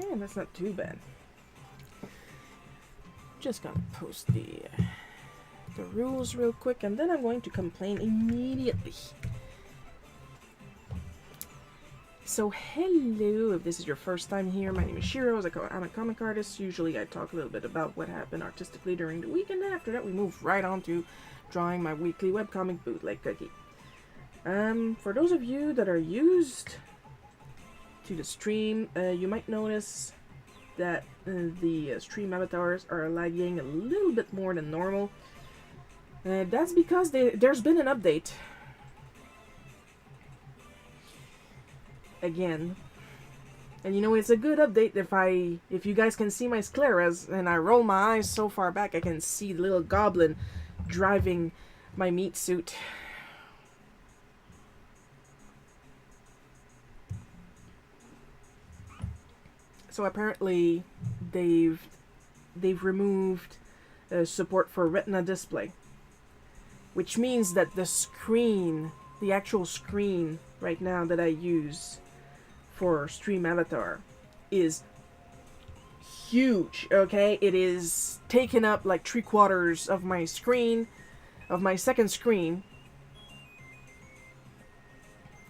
Yeah, that's not too bad. Just gonna post the rules real quick, and then I'm going to complain immediately. So hello, if this is your first time here, my name is Shiro. I'm a comic artist. Usually I talk a little bit about what happened artistically during the week, and then after that we move right on to drawing my weekly webcomic Bootleg cookie. For those of you that are used to the stream, you might notice that the stream avatars are lagging a little bit more than normal. That's because there's been an update. Again. And you know, it's a good update if you guys can see my scleras and I roll my eyes so far back, I can see the little goblin driving my meat suit. So apparently they've removed support for retina display, which means that the actual screen right now that I use for stream avatar is huge. Okay, it is taken up like 3/4 of my screen, of my second screen.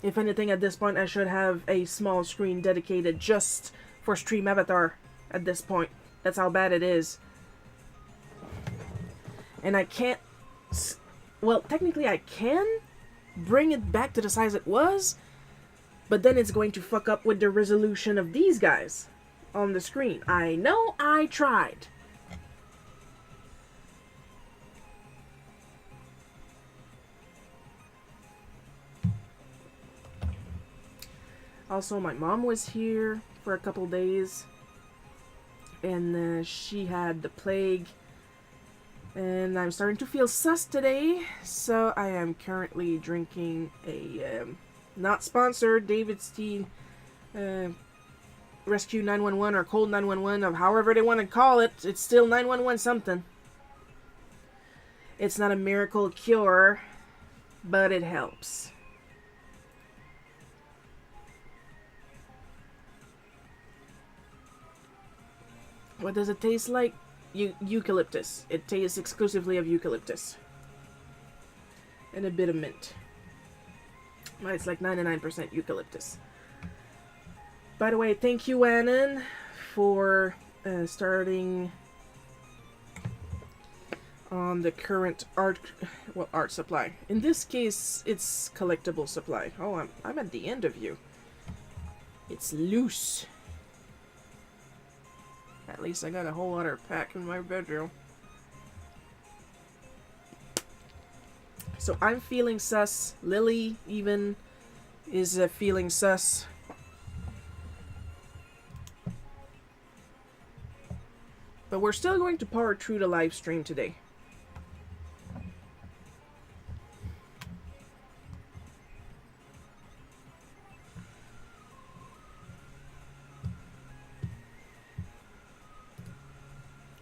If anything, at this point I should have a small screen dedicated just for stream avatar at this point. That's how bad it is. And I can't, well, technically I can bring it back to the size it was, but then it's going to fuck up with the resolution of these guys on the screen. I know, I tried. Also, my mom was here for a couple days, and she had the plague, and I'm starting to feel sus today, so I am currently drinking a not sponsored David's Tea Rescue 911 or Cold 911, or however they want to call it. It's still 911 something. It's not a miracle cure, but it helps. What does it taste like? Eucalyptus. It tastes exclusively of eucalyptus. And a bit of mint. It's like 99% eucalyptus. By the way, thank you, Annan, for starting on the current art supply. In this case, it's collectible supply. Oh, I'm at the end of you. It's loose. At least I got a whole other pack in my bedroom. So I'm feeling sus. Lily even is feeling sus. But we're still going to power through the live stream today.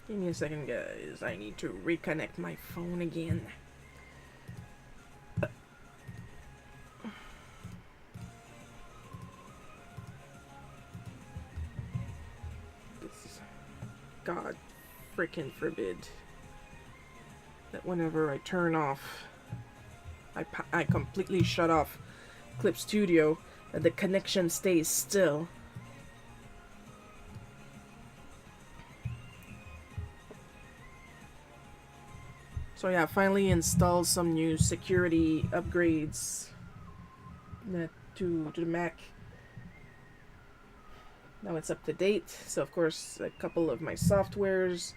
Give me a second, guys. I need to reconnect my phone again. God freaking forbid that whenever I turn off, I completely shut off Clip Studio, that the connection stays still. So yeah, finally installed some new security upgrades to the Mac. Now it's up to date. So of course a couple of my softwares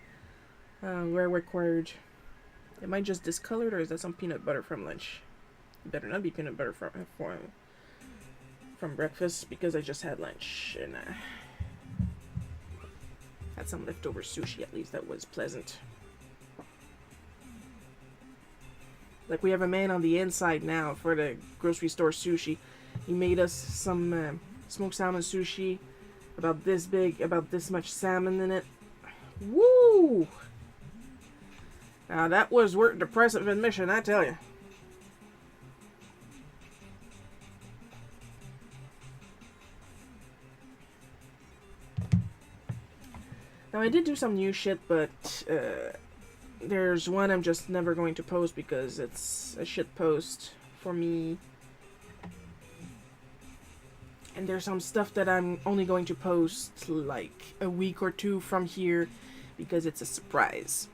were required. Am I just discolored, or is that some peanut butter from lunch? It better not be peanut butter from breakfast, because I just had lunch and had some leftover sushi. At least that was pleasant. Like, we have a man on the inside now for the grocery store sushi. He made us some smoked salmon sushi, about this big, about this much salmon in it. Woo! Now that was worth the price of admission, I tell you. Now, I did do some new shit, but there's one I'm just never going to post because it's a shit post for me. And there's some stuff that I'm only going to post like a week or two from here because it's a surprise.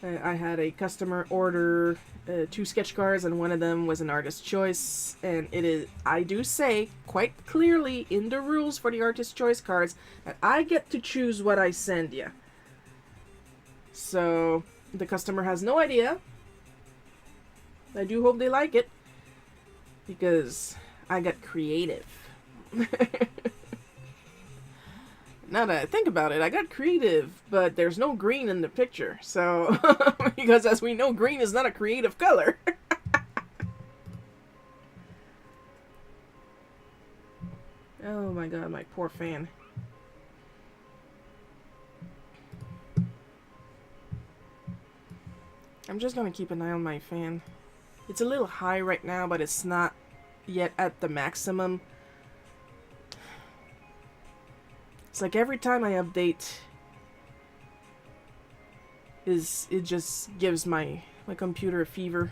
I had a customer order 2 sketch cards, and one of them was an artist choice. And it is, I do say quite clearly in the rules for the artist choice cards that I get to choose what I send you. So the customer has no idea. I do hope they like it because I got creative. Now that I think about it, I got creative, but there's no green in the picture. So, because as we know, green is not a creative color. Oh my god, my poor fan. I'm just gonna keep an eye on my fan. It's a little high right now, but it's not yet at the maximum. It's like every time I update, it just gives my computer a fever.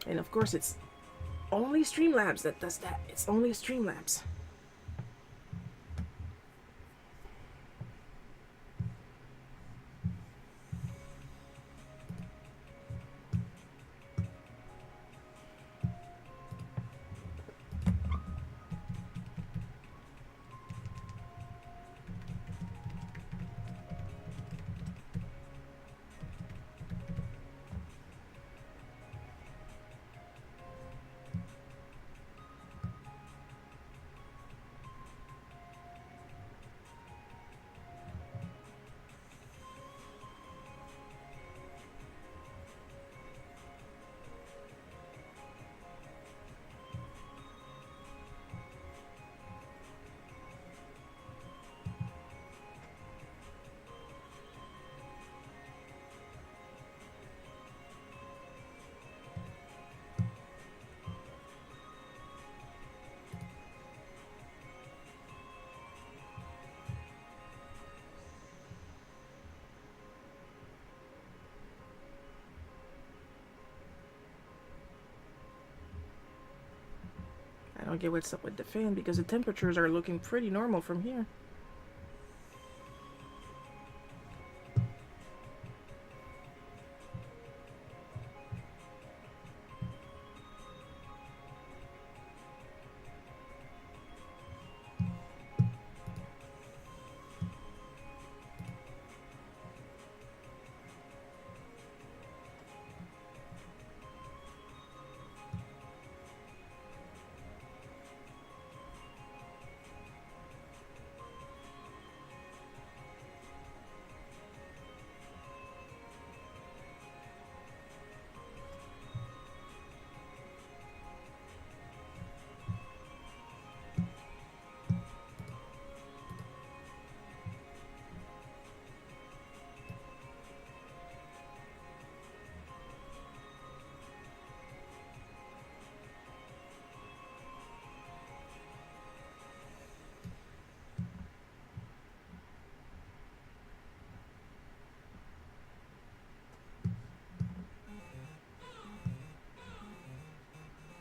And of course, it's only Streamlabs that does that. It's only Streamlabs. I don't get what's up with the fan because the temperatures are looking pretty normal from here.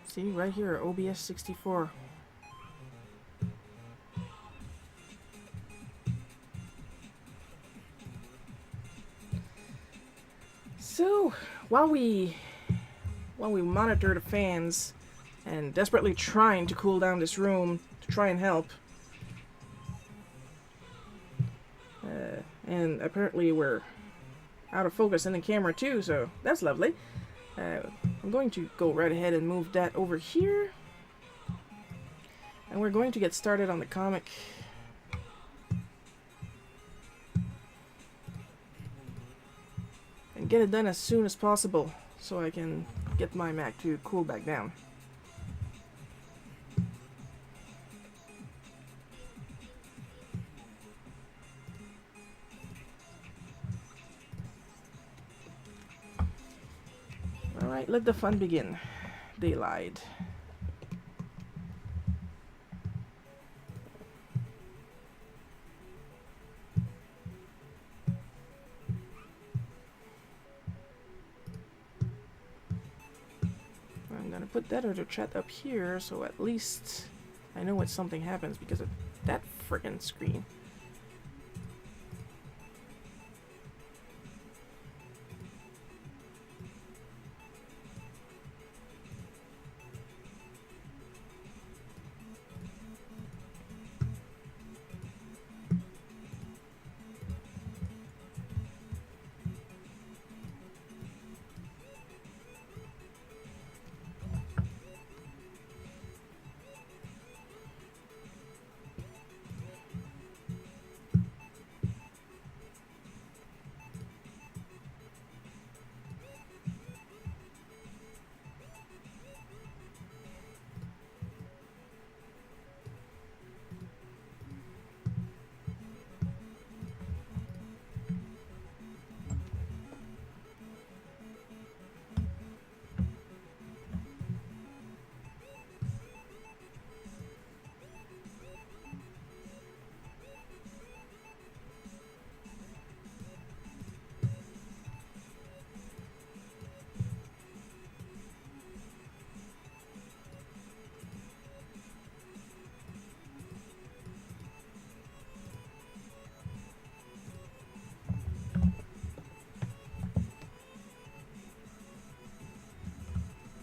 See, right here, OBS 64. So, while we monitor the fans and desperately trying to cool down this room to try and help, and apparently we're out of focus in the camera too, so that's lovely. I'm going to go right ahead and move that over here. And we're going to get started on the comic. And get it done as soon as possible so I can get my Mac to cool back down. Alright, let the fun begin. They lied. I'm gonna put that other chat up here so at least I know when something happens because of that friggin' screen.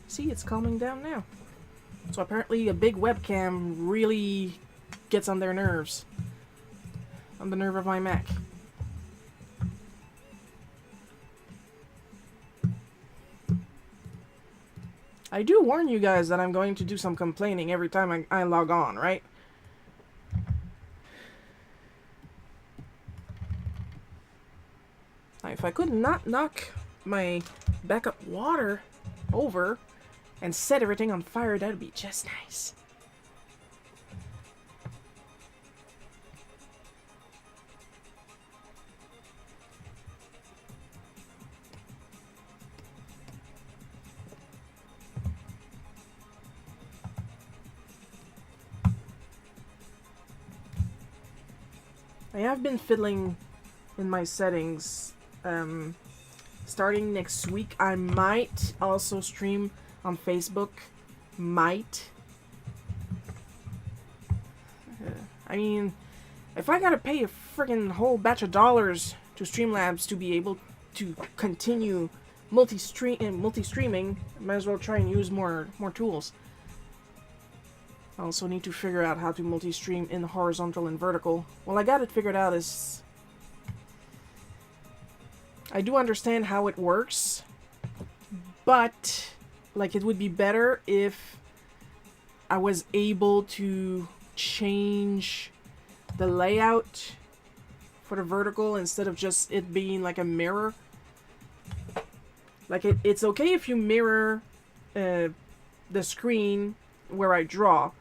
See, it's calming down now. So apparently a big webcam really gets on their nerves. On the nerve of my Mac. I do warn you guys that I'm going to do some complaining every time I log on, right? Now, if I could not knock my backup water over and set everything on fire, that would be just nice. I have been fiddling in my settings. Starting next week, I might also stream on Facebook. Might. I mean, if I gotta pay a friggin' whole batch of dollars to Streamlabs to be able to continue multi-streaming, I might as well try and use more tools. I also need to figure out how to multi-stream in horizontal and vertical. Well, I got it figured out is... I do understand how it works, but like it would be better if I was able to change the layout for the vertical instead of just it being like a mirror. Like it's okay if you mirror the screen where I draw,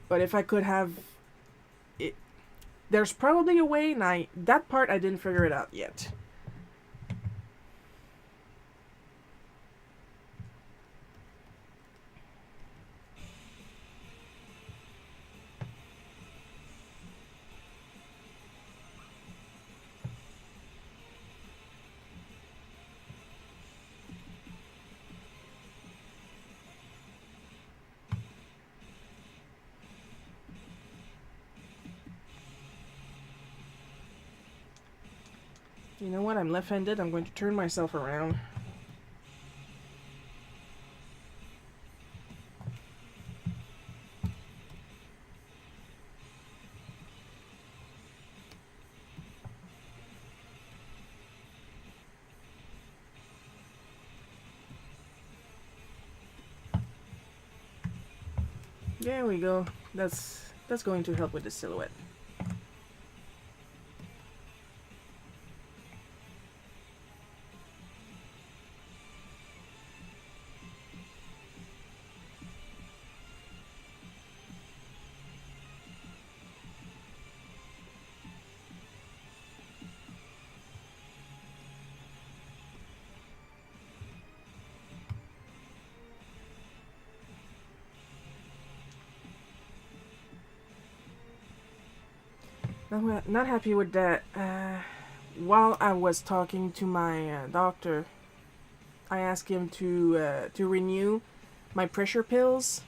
but if I could have it, there's probably a way, and that part I didn't figure it out yet. You know what? I'm left-handed. I'm going to turn myself around. There we go. That's going to help with the silhouette. Not happy with that. While I was talking to my doctor, I asked him to renew my pressure pills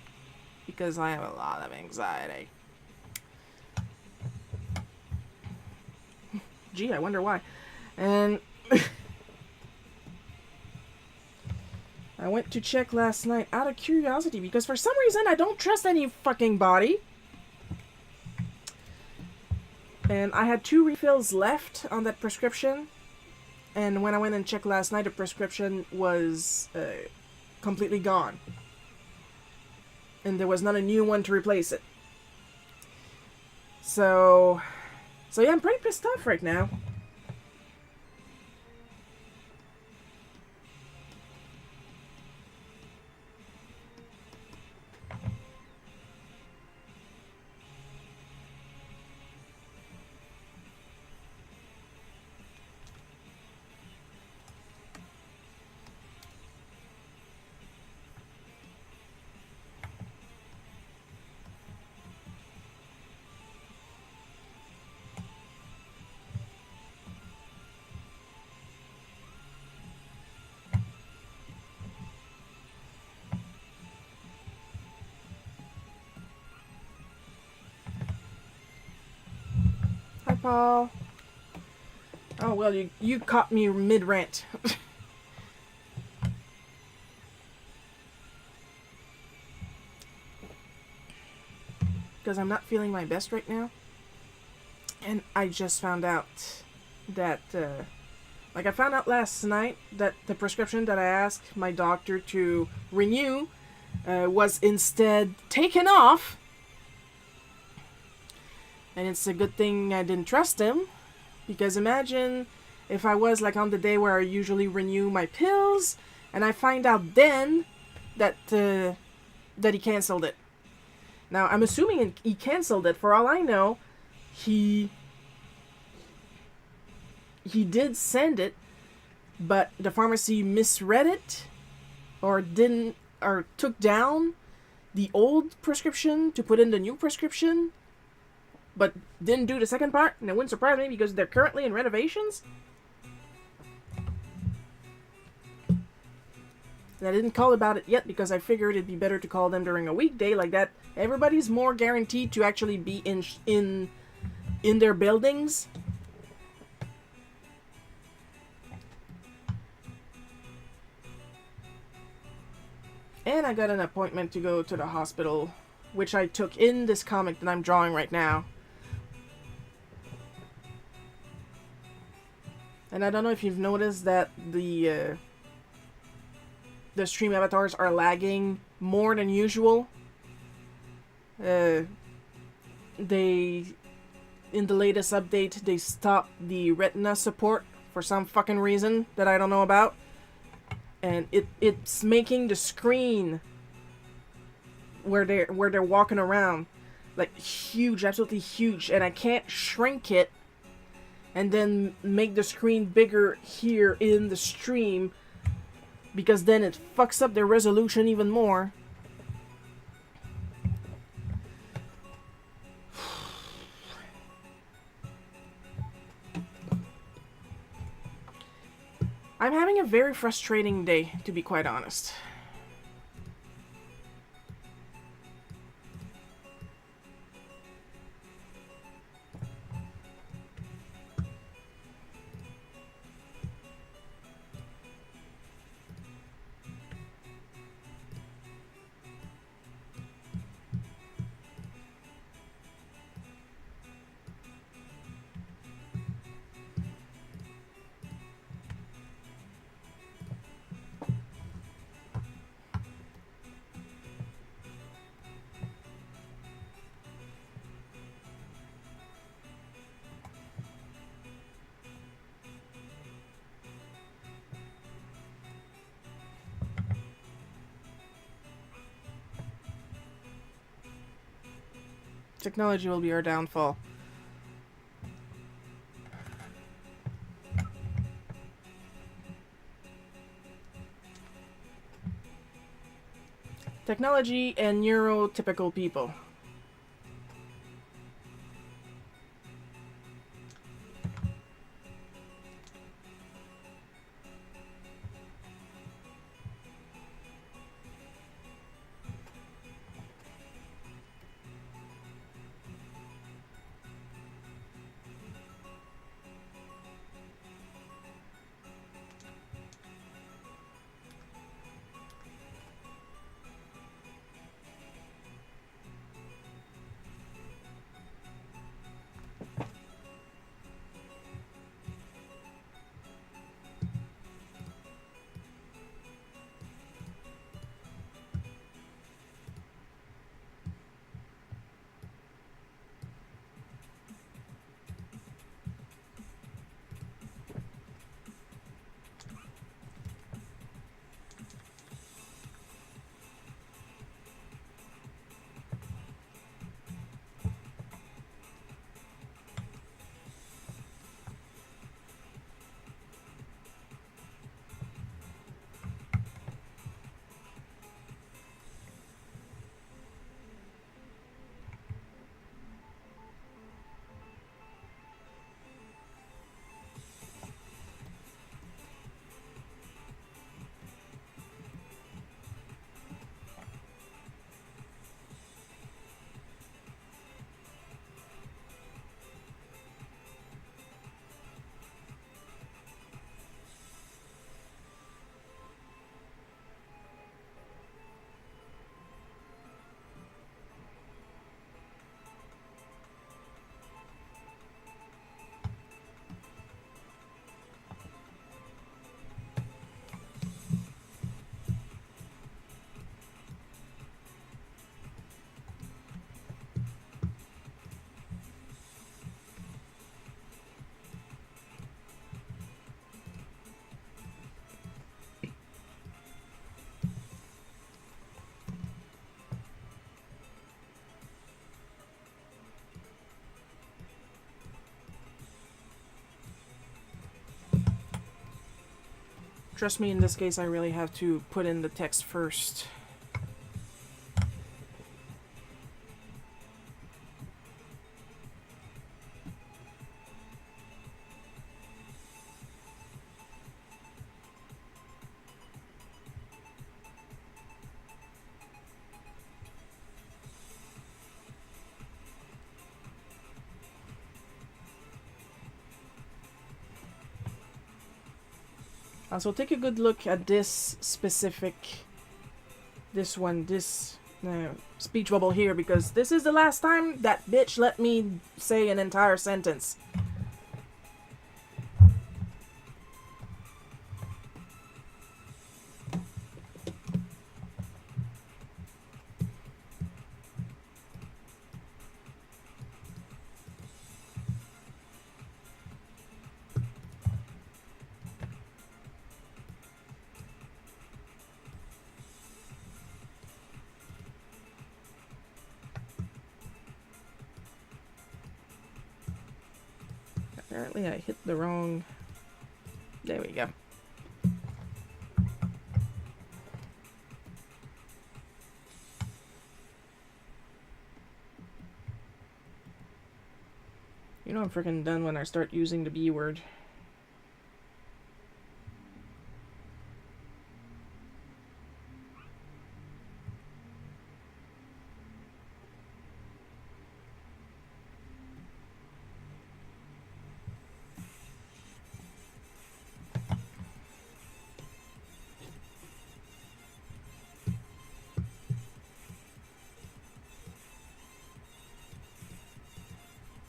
because I have a lot of anxiety. Gee, I wonder why. And I went to check last night out of curiosity because for some reason I don't trust any fucking body. And I had 2 refills left on that prescription. And when I went and checked last night, the prescription was completely gone. And there was not a new one to replace it. So yeah, I'm pretty pissed off right now. Hi, Paul. Oh, well, you caught me mid-rant. Because I'm not feeling my best right now. And I just found out that, I found out last night that the prescription that I asked my doctor to renew was instead taken off. And it's a good thing I didn't trust him. Because imagine if I was like on the day where I usually renew my pills, and I find out then that he canceled it. Now, I'm assuming he canceled it. For all I know, he did send it, but the pharmacy misread it, or took down the old prescription to put in the new prescription, but didn't do the second part, and it wouldn't surprise me because they're currently in renovations. And I didn't call about it yet because I figured it'd be better to call them during a weekday like that. Everybody's more guaranteed to actually be in their buildings. And I got an appointment to go to the hospital, which I took in this comic that I'm drawing right now. And I don't know if you've noticed that the stream avatars are lagging more than usual. In the latest update, they stopped the retina support for some fucking reason that I don't know about. And it's making the screen where they're walking around like huge, absolutely huge, and I can't shrink it and then make the screen bigger here in the stream because then it fucks up their resolution even more. I'm having a very frustrating day, to be quite honest. Technology will be our downfall. Technology and neurotypical people. Trust me, in this case, I really have to put in the text first. Also, take a good look at this specific, this speech bubble here, because this is the last time that bitch let me say an entire sentence. Apparently I hit the wrong... There we go. You know I'm freaking done when I start using the B word.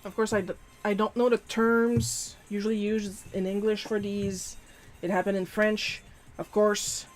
Of course, I don't know the terms usually used in English for these. It happened in French, of course.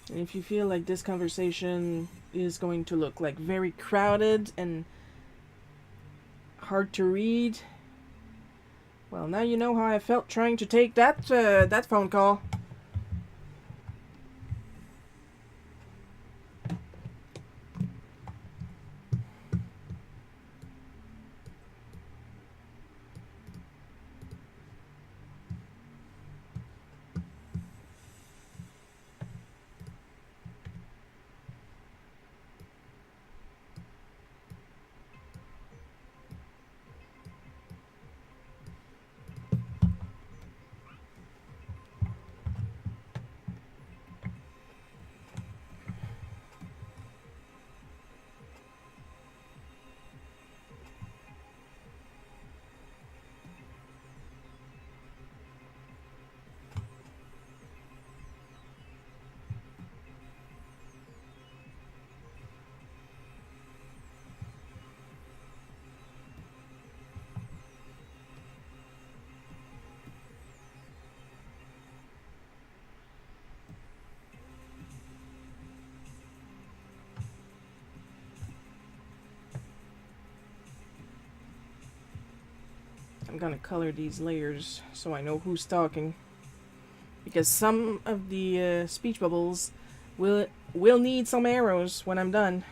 And if you feel like this conversation is going to look like very crowded and hard to read, well, now you know how I felt trying to take that phone call. I'm gonna color these layers so I know who's talking, because some of the speech bubbles will need some arrows when I'm done.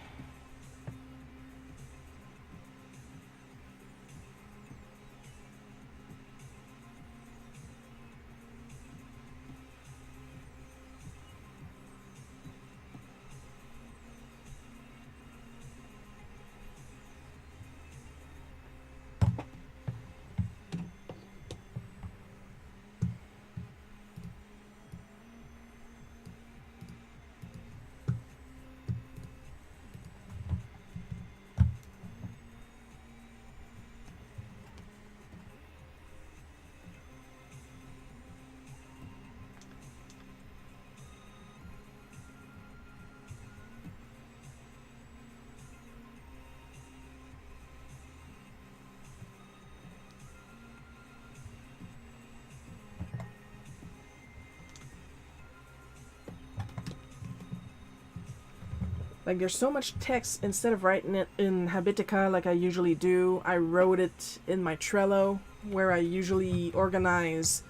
Like, there's so much text, instead of writing it in Habitica like I usually do, I wrote it in my Trello, where I usually organize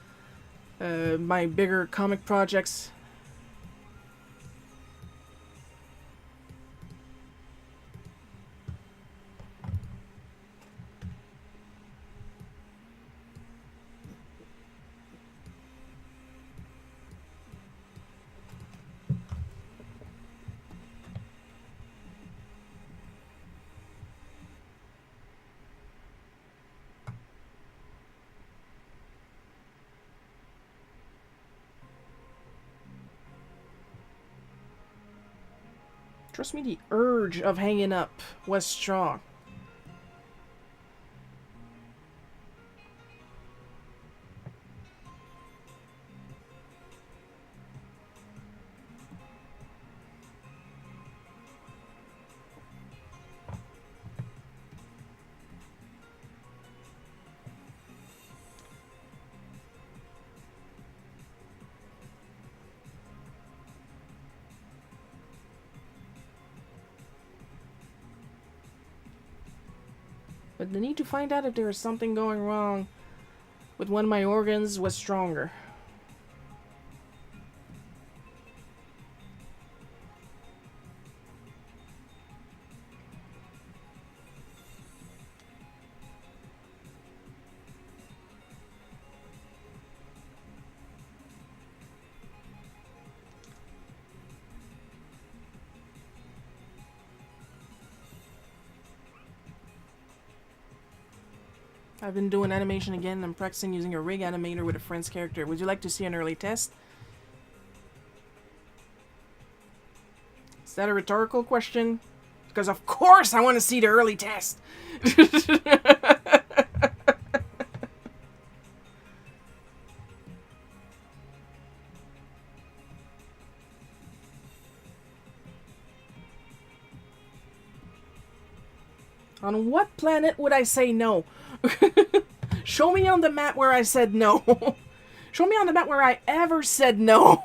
my bigger comic projects. Trust me, the urge of hanging up was strong. But the need to find out if there is something going wrong with one of my organs was stronger. I've been doing animation again. I'm practicing using a rig animator with a friend's character. Would you like to see an early test? Is that a rhetorical question? Because of course I want to see the early test. On what planet would I say no? Show me on the map where I said no. Show me on the map where I ever said no.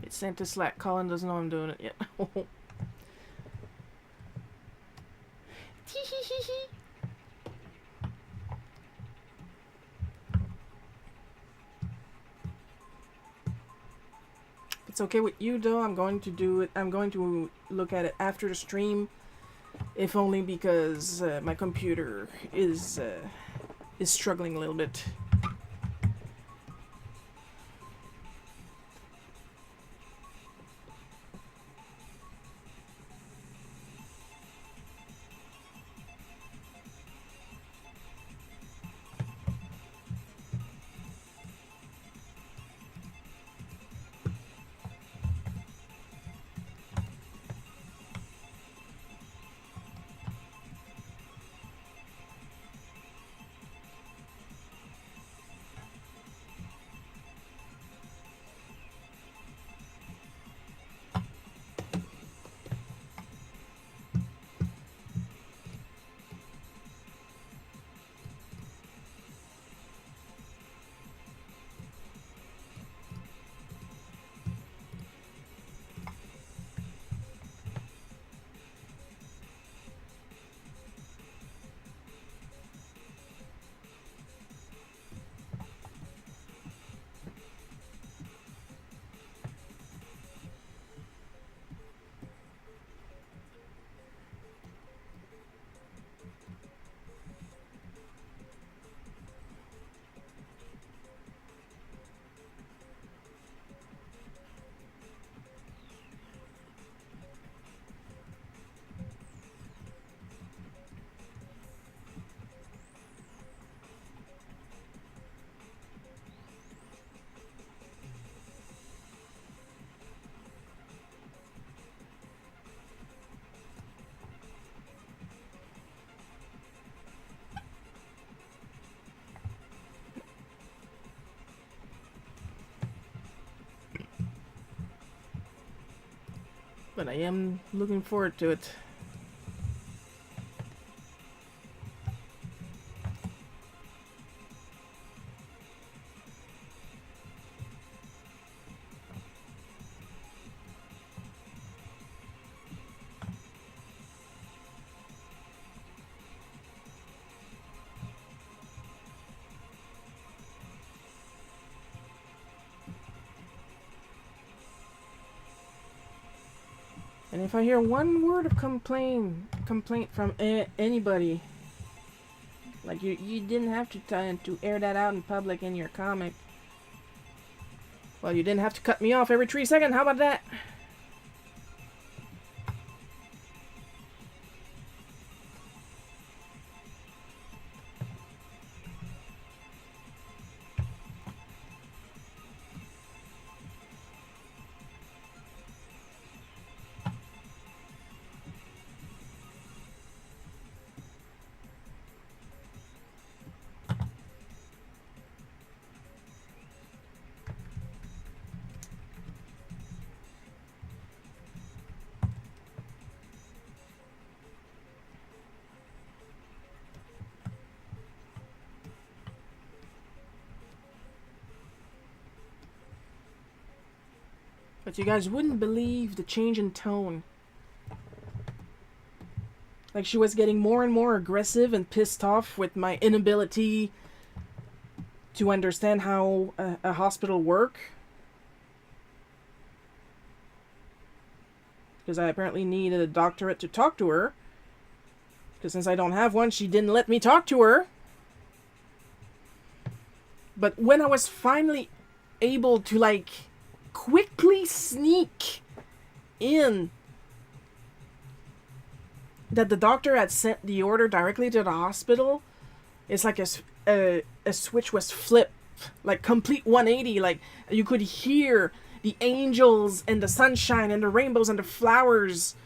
It's sent to Slack. Colin doesn't know I'm doing it yet. It's okay with you though. I'm going to do it. I'm going to look at it after the stream, if only because my computer is struggling a little bit. But I am looking forward to it. And if I hear one word of complaint from anybody, like you didn't have to air that out in public in your comic. Well, you didn't have to cut me off every 3 seconds. How about that? But you guys wouldn't believe the change in tone. Like, she was getting more and more aggressive and pissed off with my inability to understand how a hospital work. Because I apparently needed a doctorate to talk to her. Because since I don't have one, she didn't let me talk to her. But when I was finally able to, like, quickly sneak in that the doctor had sent the order directly to the hospital, it's like a switch was flipped, like complete 180. Like, you could hear the angels and the sunshine and the rainbows and the flowers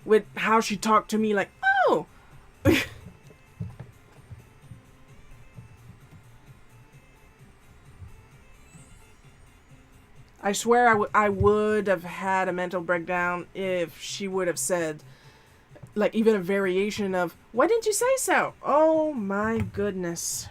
with how she talked to me, like, oh. I swear I would have had a mental breakdown if she would have said, like, even a variation of, why didn't you say so? Oh my goodness.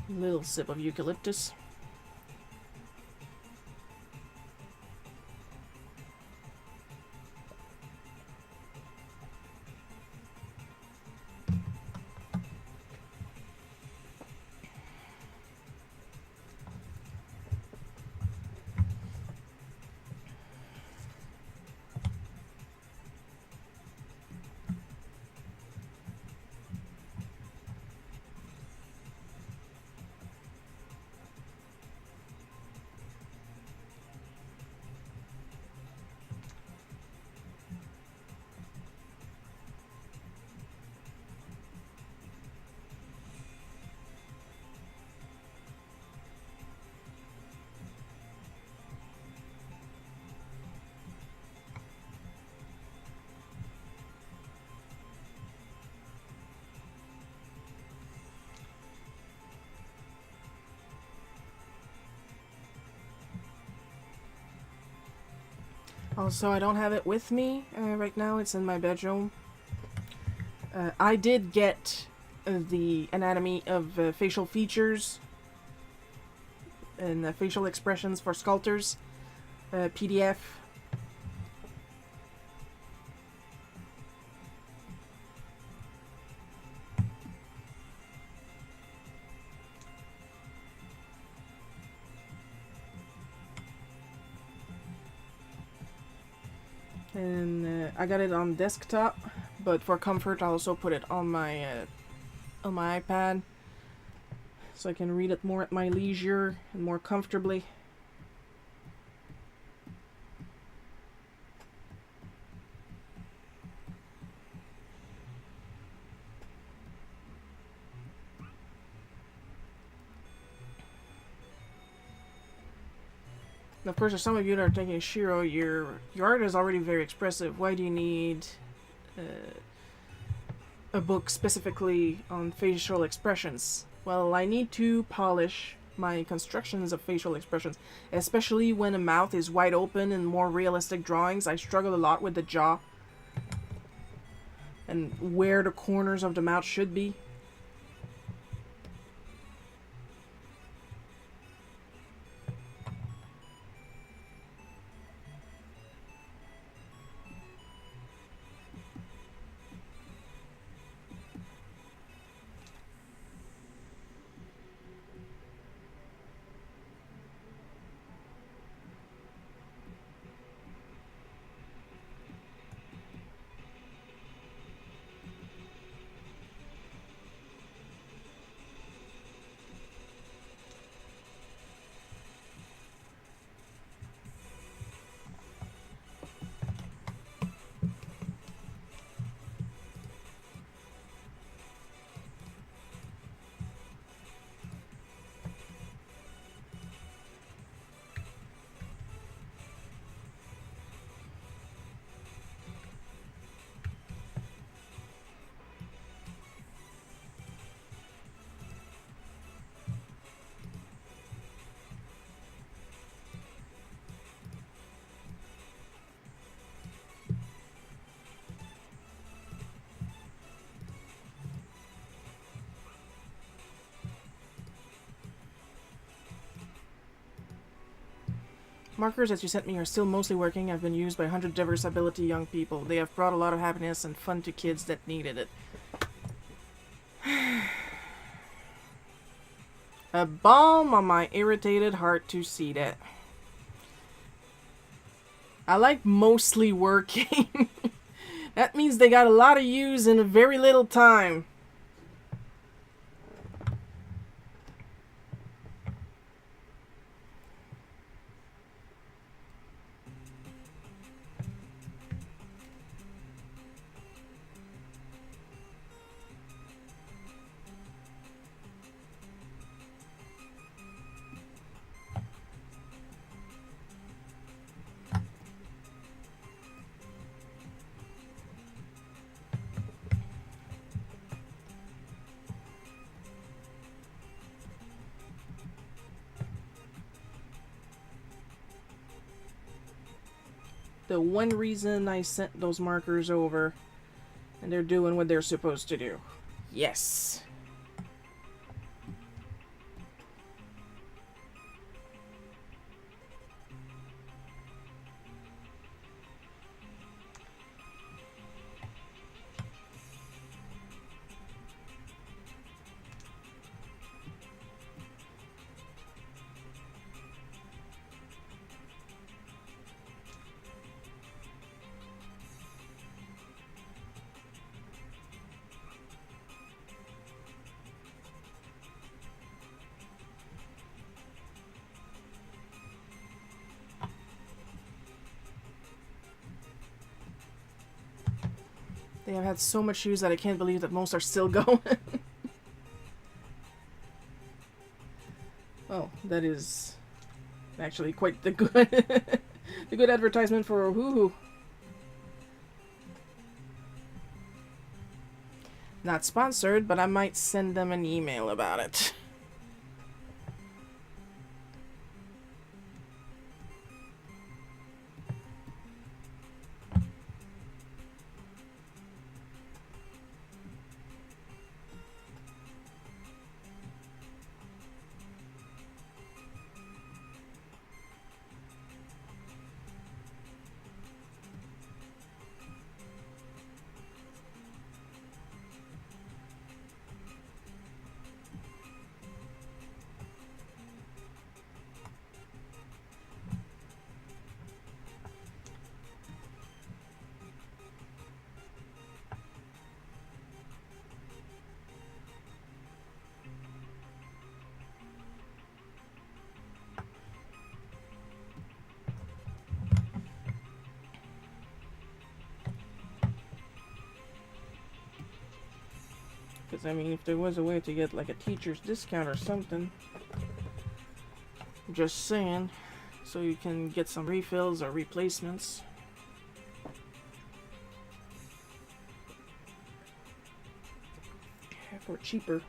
Little sip of eucalyptus. Also, I don't have it with me right now. It's in my bedroom. I did get the anatomy of facial features and facial expressions for sculptors PDF. And I got it on desktop, but for comfort, I also put it on my iPad, so I can read it more at my leisure and more comfortably. And of course, there's some of you that are thinking, Shiro, your art is already very expressive. Why do you need a book specifically on facial expressions? Well, I need to polish my constructions of facial expressions, especially when a mouth is wide open in more realistic drawings. I struggle a lot with the jaw and where the corners of the mouth should be. Markers that you sent me are still mostly working. Have been used by 100 diverse ability young people. They have brought a lot of happiness and fun to kids that needed it. A balm on my irritated heart to see that. I like mostly working. That means they got a lot of use in a very little time. The one reason I sent those markers over, and they're doing what they're supposed to do. Yes. They have had so much use that I can't believe that most are still going. Oh, that is actually quite the good the good advertisement for Hoo-Hoo. Not sponsored, but I might send them an email about it. Because, I mean, if there was a way to get, like, a teacher's discount or something. Just saying. So you can get some refills or replacements. For cheaper.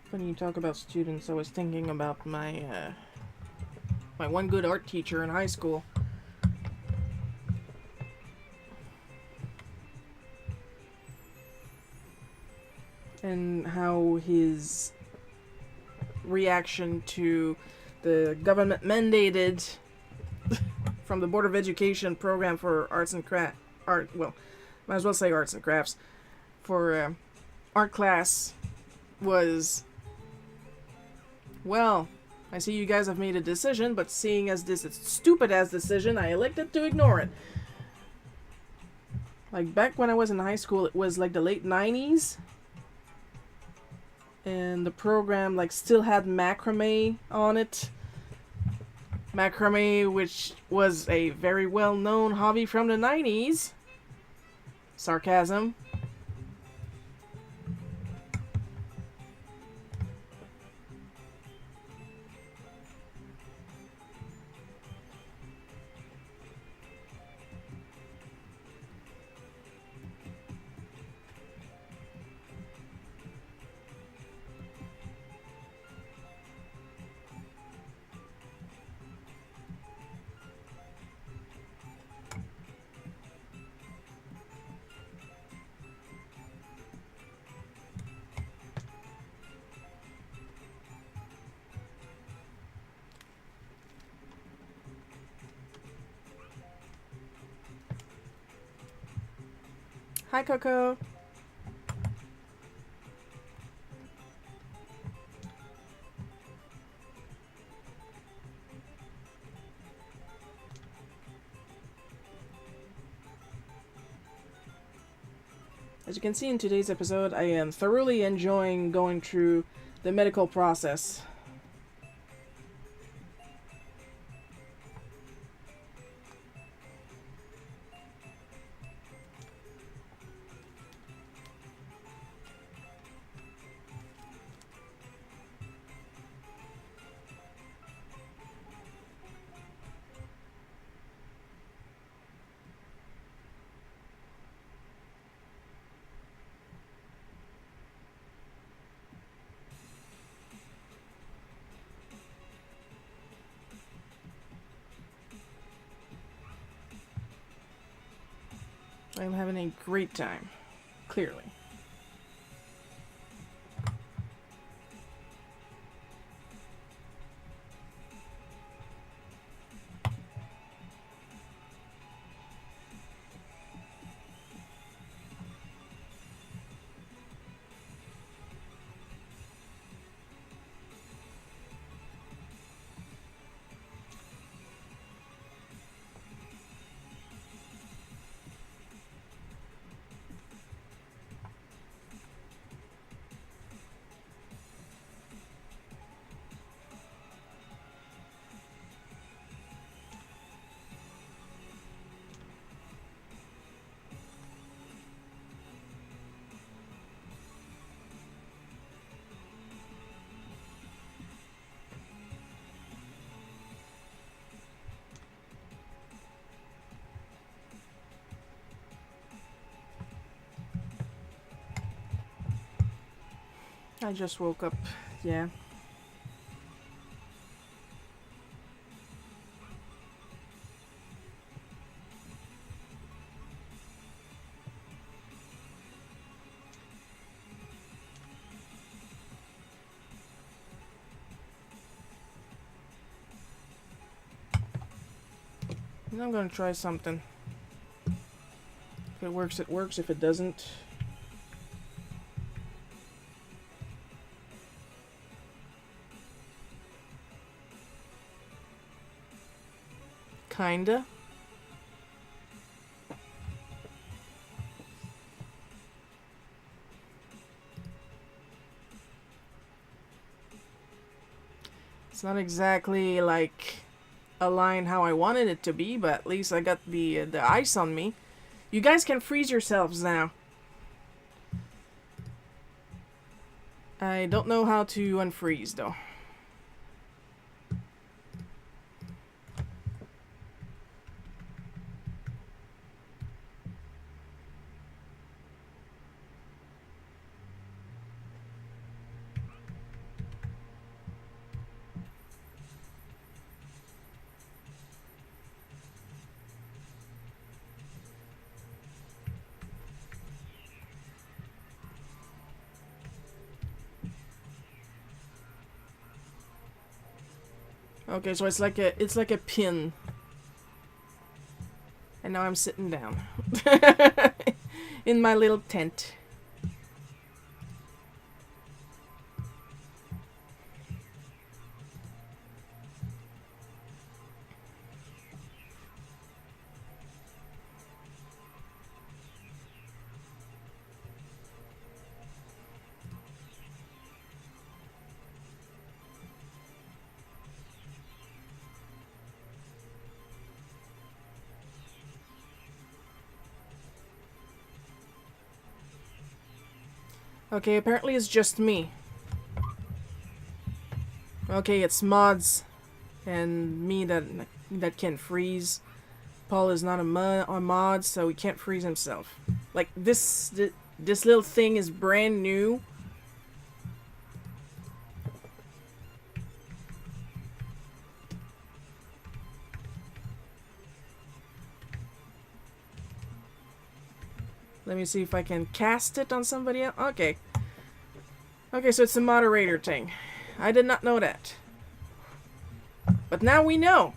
When you talk about students, I was thinking about my my one good art teacher in high school. And how his reaction to the government mandated from the Board of Education program for arts and might as well say arts and crafts, for art class was, well, I see you guys have made a decision, but seeing as this is stupid as decision, I elected to ignore it. Like, back when I was in high school, it was like the late 90s. And the program, like, still had macrame on it. Macrame, which was a very well-known hobby from the 90s. Sarcasm. Hi, Coco. As you can see in today's episode, I am thoroughly enjoying going through the medical process. I'm having a great time, clearly. I just woke up. Yeah. I'm gonna try something. If it works, it works. If it doesn't... Kinda. It's not exactly like a line how I wanted it to be, but at least I got the ice on me. You guys can freeze yourselves now. I don't know how to unfreeze though. Okay, so it's like a pin. And now I'm sitting down. In my little tent. Okay, apparently it's just me. Okay, it's mods and me that can freeze. Paul is not a mod, so he can't freeze himself. Like this little thing is brand new. Let me see if I can cast it on somebody else. Okay. Okay, so it's a moderator thing. I did not know that. But now we know.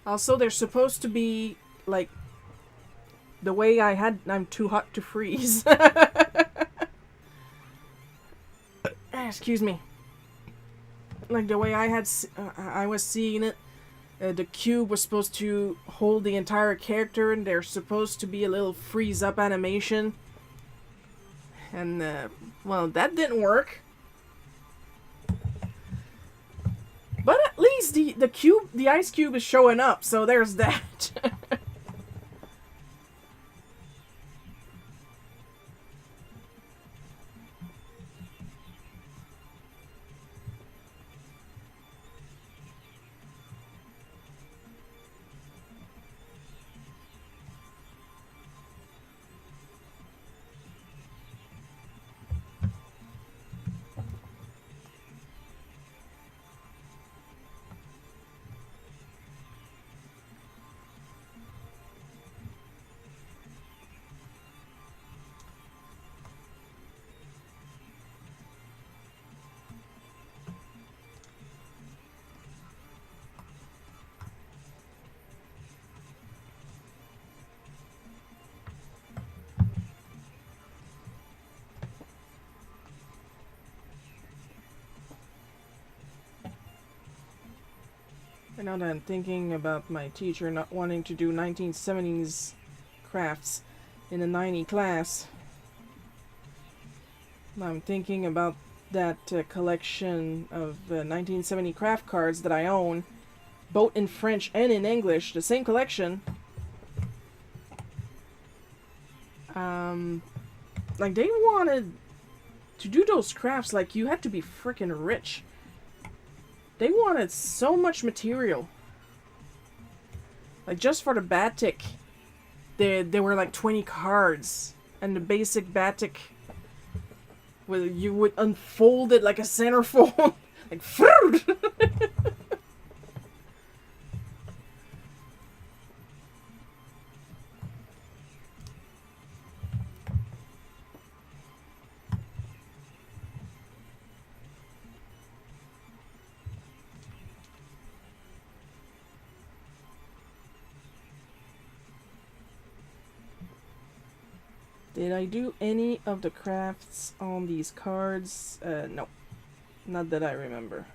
Also, they're supposed to be, like, the way I'm too hot to freeze. Excuse me. Like, the way I was seeing it, the cube was supposed to hold the entire character, and there's supposed to be a little freeze-up animation. And, well, that didn't work. But at least the ice cube is showing up, so there's that. And now that I'm thinking about my teacher not wanting to do 1970s crafts in a 90 class, I'm thinking about that collection of 1970 craft cards that I own, both in French and in English, the same collection. Like, they wanted to do those crafts, like, you had to be freaking rich. They wanted so much material. Like, just for the Batik, there were like 20 cards. And the basic Batik, where you would unfold it like a centerfold. Like, did I do any of the crafts on these cards? No. Not that I remember.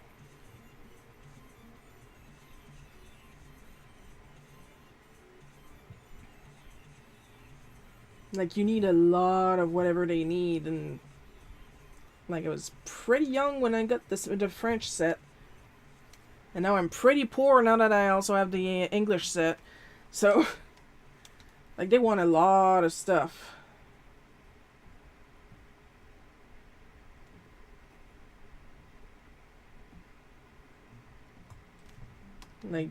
Like, you need a lot of whatever they need, and like, I was pretty young when I got the French set. And now I'm pretty poor now that I also have the English set. So, like, they want a lot of stuff. Like,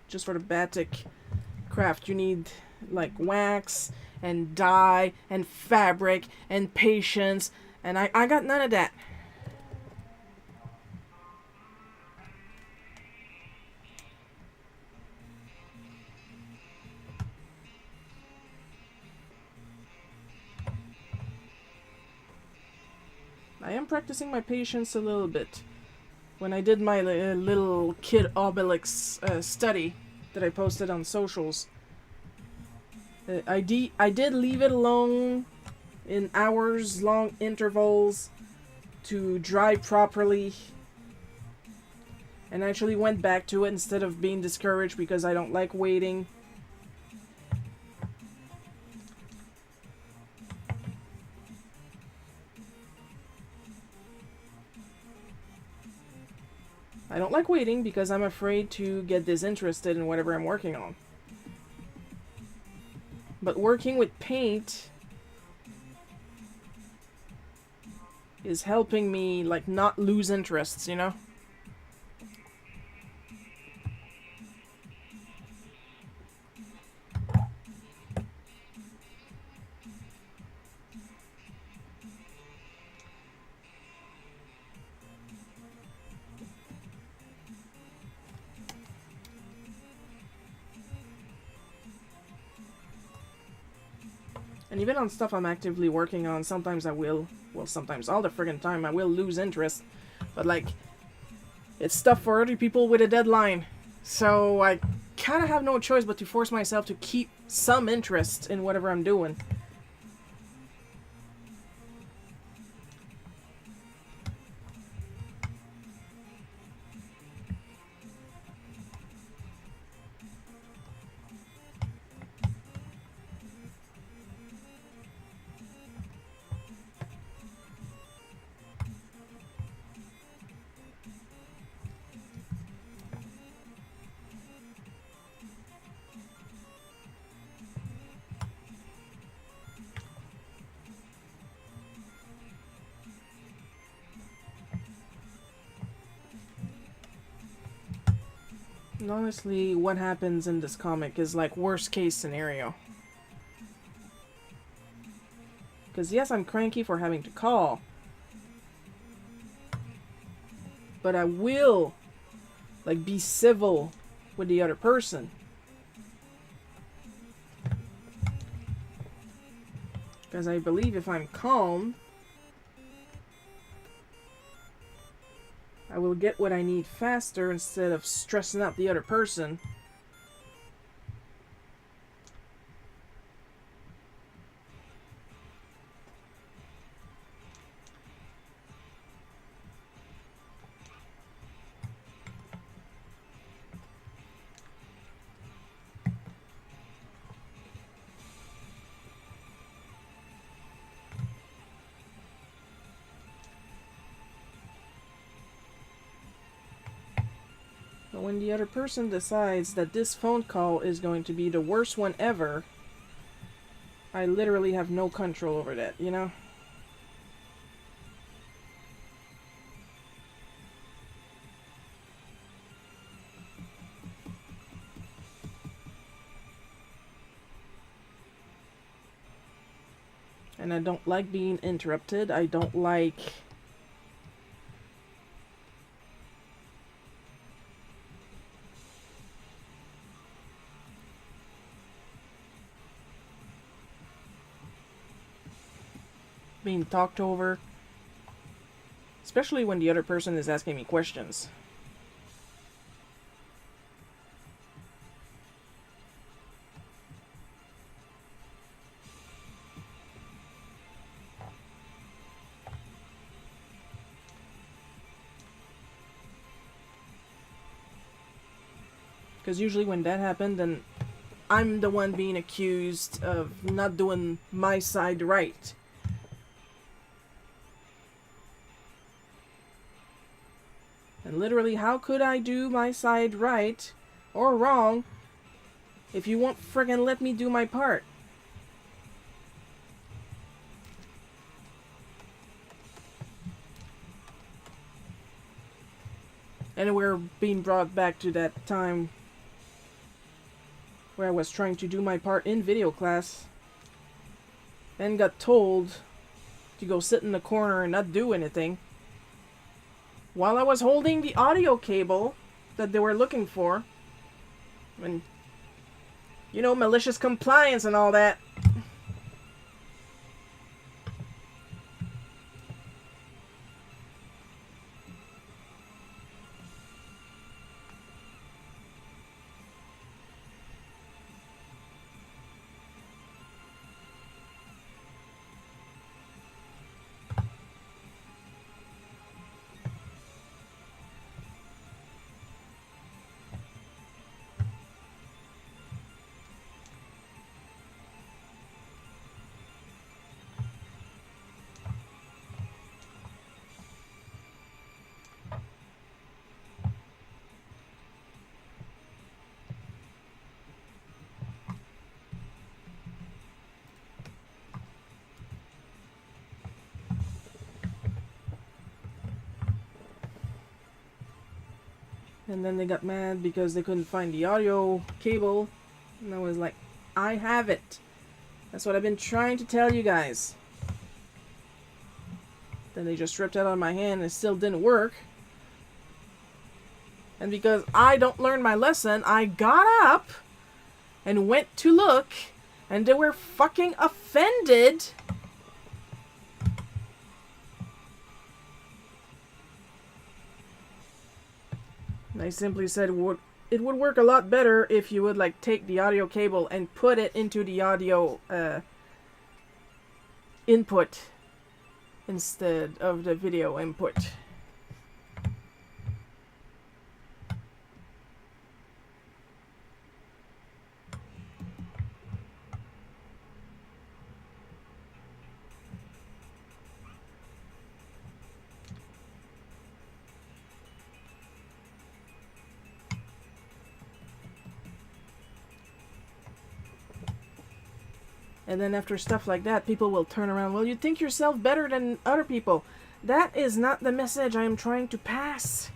just for the Batik craft, you need, like, wax and dye and fabric and patience. And I got none of that. I am practicing my patience a little bit. When I did my little Kid Obelix study that I posted on socials, I did leave it alone in hours-long intervals to dry properly, and actually went back to it instead of being discouraged because I don't like waiting. I don't like waiting because I'm afraid to get disinterested in whatever I'm working on. But working with paint is helping me, like, not lose interests, you know? And even on stuff I'm actively working on, sometimes I will, well, sometimes all the friggin' time, I will lose interest. But, like, it's stuff for other people with a deadline. So I kind of have no choice but to force myself to keep some interest in whatever I'm doing. And honestly, what happens in this comic is like worst case scenario. Because yes, I'm cranky for having to call. But I will, like, be civil with the other person. Because I believe if I'm calm, I will get what I need faster instead of stressing out the other person. But when the other person decides that this phone call is going to be the worst one ever, I literally have no control over that, you know? And I don't like being interrupted. I don't like being talked over. Especially when the other person is asking me questions. Because usually when that happened, then I'm the one being accused of not doing my side right. And literally, how could I do my side right or wrong if you won't friggin' let me do my part? And we're being brought back to that time where I was trying to do my part in video class, then got told to go sit in the corner and not do anything, while I was holding the audio cable that they were looking for. And, you know, malicious compliance and all that. And then they got mad because they couldn't find the audio cable. And I was like, I have it. That's what I've been trying to tell you guys. Then they just ripped it out of my hand and it still didn't work. And because I don't learn my lesson, I got up and went to look, and they were fucking offended. And I simply said, it would work a lot better if you would like take the audio cable and put it into the audio input instead of the video input. And then after stuff like that, people will turn around. Well, you think yourself better than other people. That is not the message I am trying to pass.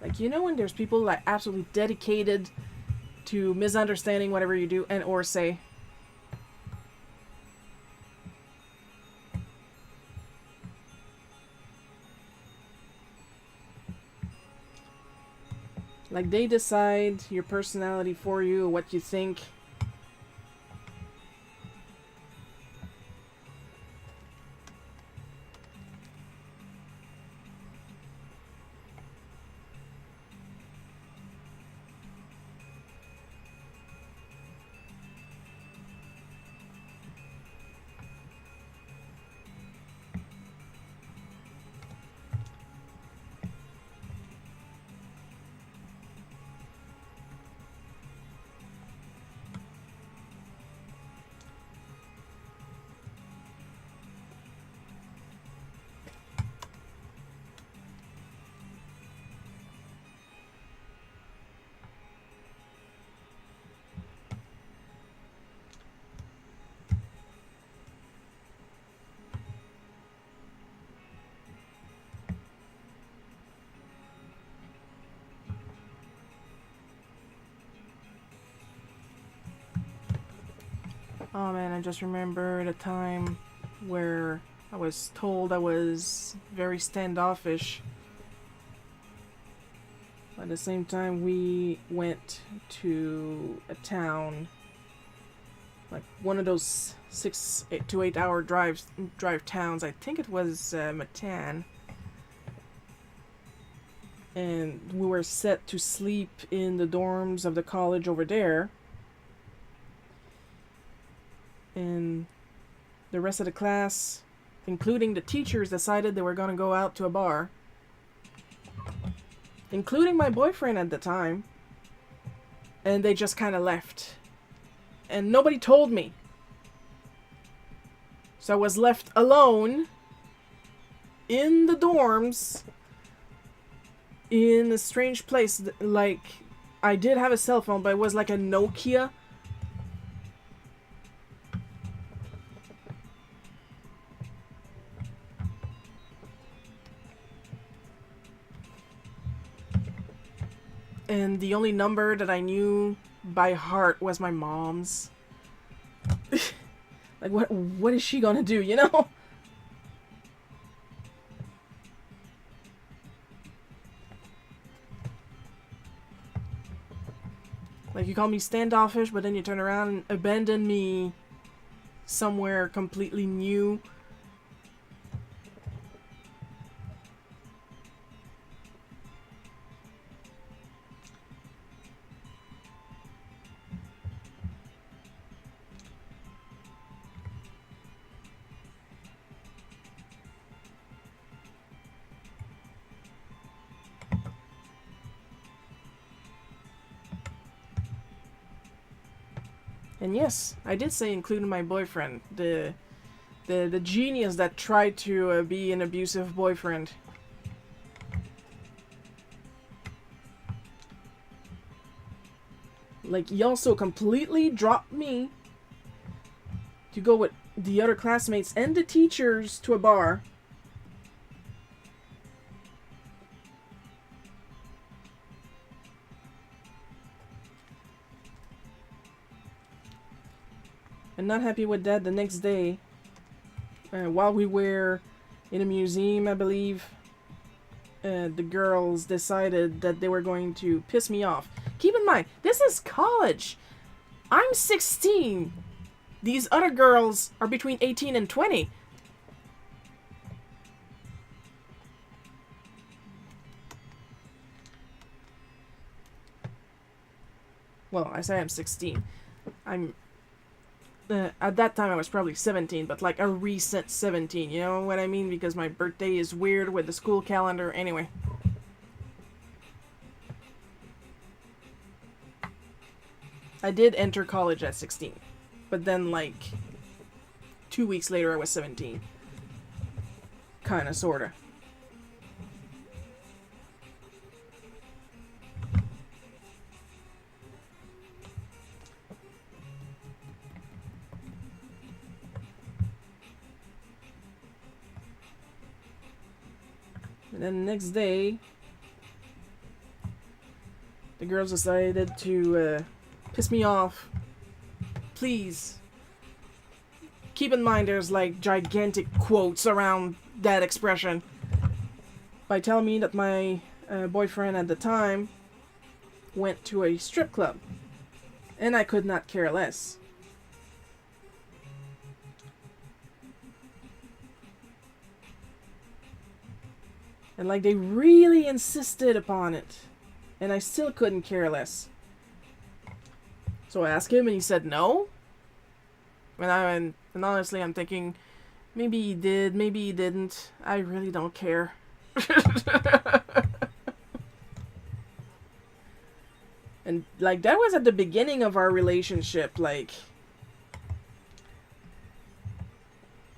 Like, you know when there's people like absolutely dedicated to misunderstanding whatever you do and or say? Like, they decide your personality for you, what you think. Oh man, I just remembered a time where I was told I was very standoffish. At the same time, we went to a town, like one of those 6 to 8 hour drive towns. I think it was Matan. And we were set to sleep in the dorms of the college over there. And the rest of the class, including the teachers, decided they were going to go out to a bar. Including my boyfriend at the time. And they just kind of left. And nobody told me. So I was left alone in the dorms in a strange place. Like, I did have a cell phone, but it was like a Nokia. And the only number that I knew by heart was my mom's. Like, what is she gonna do, you know? Like, you call me standoffish, but then you turn around and abandon me somewhere completely new. And yes, I did say including my boyfriend, the genius that tried to be an abusive boyfriend. Like, he also completely dropped me to go with the other classmates and the teachers to a bar. And not happy with that, the next day, while we were in a museum, I believe, the girls decided that they were going to piss me off. Keep in mind, this is college. I'm 16. These other girls are between 18 and 20. Well, I say I'm 16. I'm... at that time I was probably 17, but like a recent 17, you know what I mean? Because my birthday is weird with the school calendar. Anyway. I did enter college at 16. But then like 2 weeks later I was 17. Kinda, sorta. And then the next day, the girls decided to piss me off. Please. Keep in mind there's like gigantic quotes around that expression. By telling me that my boyfriend at the time went to a strip club. And I could not care less. And like they really insisted upon it. And I still couldn't care less. So I asked him and he said no. And honestly I'm thinking, maybe he did, maybe he didn't. I really don't care. And like that was at the beginning of our relationship. Like,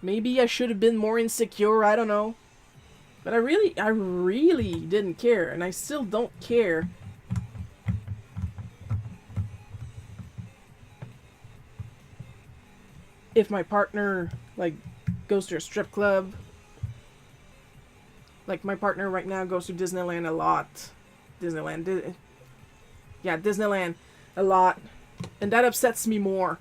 maybe I should have been more insecure, I don't know. But I really didn't care, and I still don't care. If my partner, like, goes to a strip club. Like, my partner right now goes to Disneyland a lot. Disneyland a lot. And that upsets me more.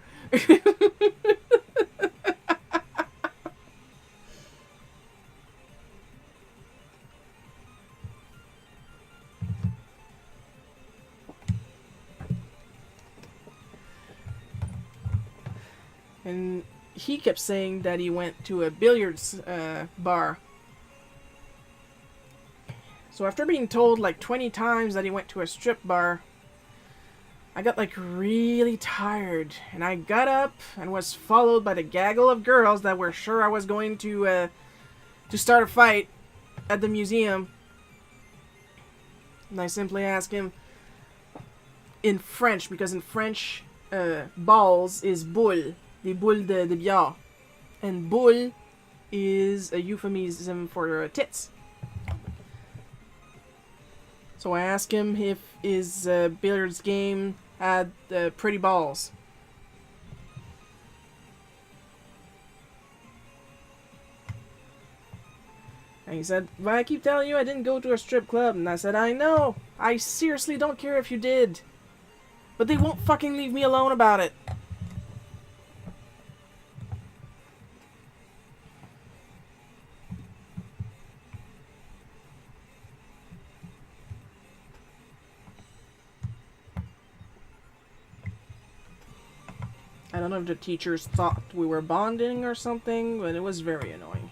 And he kept saying that he went to a billiards bar. So after being told like 20 times that he went to a strip bar, I got like really tired, and I got up and was followed by the gaggle of girls that were sure I was going to start a fight at the museum. And I simply asked him in French, because in French, balls is boule, the boule de billard, and boule is a euphemism for tits. So I asked him if his billiards game had pretty balls. And he said, "But I keep telling you I didn't go to a strip club." And I said, "I know. I seriously don't care if you did. But they won't fucking leave me alone about it." I don't know if the teachers thought we were bonding or something, but it was very annoying.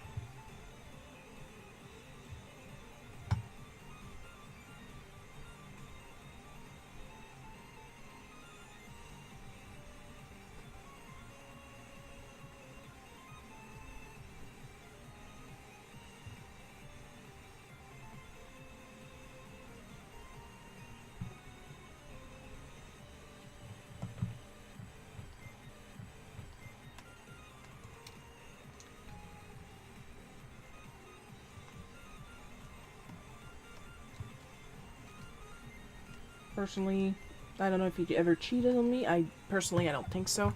Personally, I don't know if he ever cheated on me. I don't think so.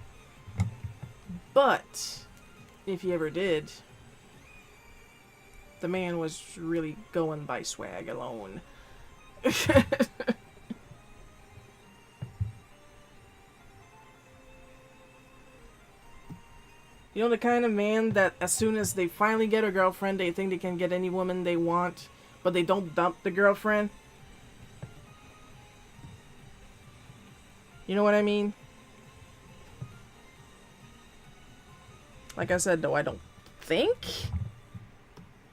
But if he ever did, the man was really going by swag alone. You know, the kind of man that as soon as they finally get a girlfriend, they think they can get any woman they want, but they don't dump the girlfriend? You know what I mean? Like I said, though, I don't think